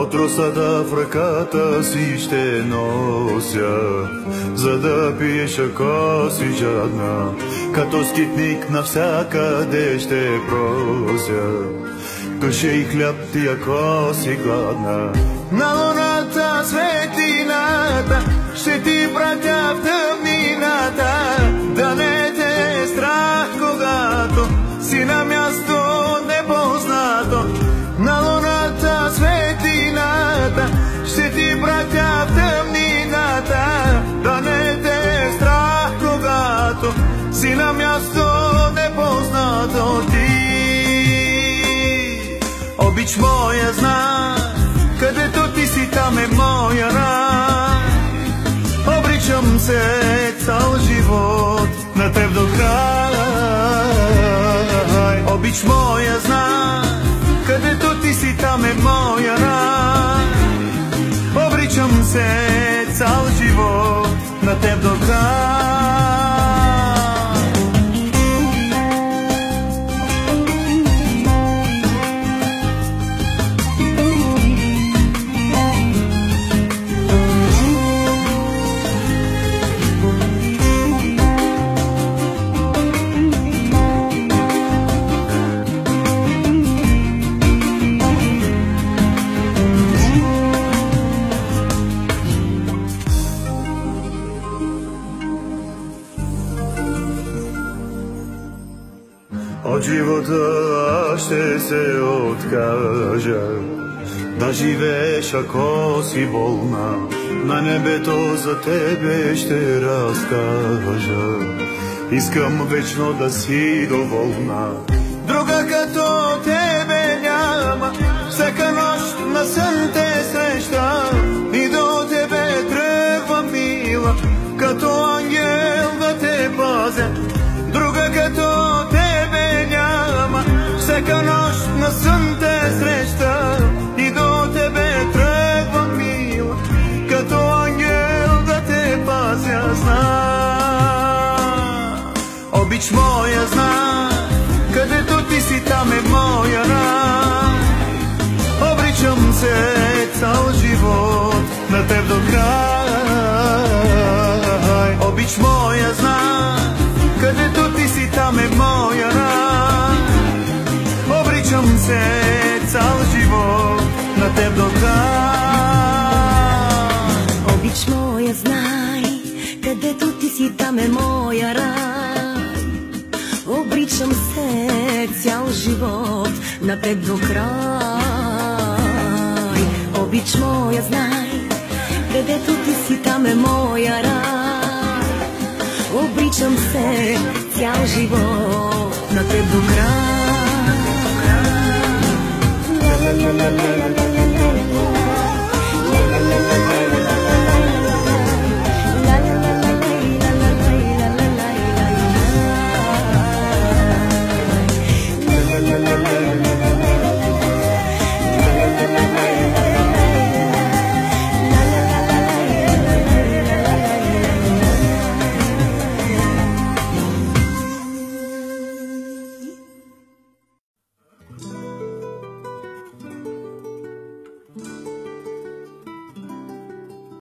от росата в ръката си ще нося, за да пиеш, ако си жадна. Като скитник навсякъде ще прося, каша и хляб ти, ако си гладна. На луната светлината ще ти пратя в тъмнината, да не те е страх, когато си на място непознато. На луната светлината ще ти пратя в тъмнината, да не те е страх, когато си на място непознато. Ти, обич моя, знай, където ти си, там е моя рай. Обричам се цял живот на теб до край. Обич моя, знай, където ти си, там е моя рай. Обричам се цял живот на теб до край. От живота ще се откажа, да живееш, ако си болна. На небето за тебе ще разкажа, искам вечно да си доволна. Друга като тебе няма, всяка нощ на сън те среща и до тебе тръгва мила, като ангел да те пазя. Друга като тебе няма, всяка нощ на сън те среща и до тебе тръгва мила, като ангел да те пазя. Знай, обич моя, знай, където ти си, там е моя рай. Обричам се цял живот на теб до край. Обич моя, знай, където ти си, там е моя рай. Обричам се цял живот на теб до край. Обич моя, знай, където ти си, там е моя рай. Обричам се цял живот на теб до край. Обич моя, знай, където ти си, там е моя рай. Обричам се цял живот на теб до край.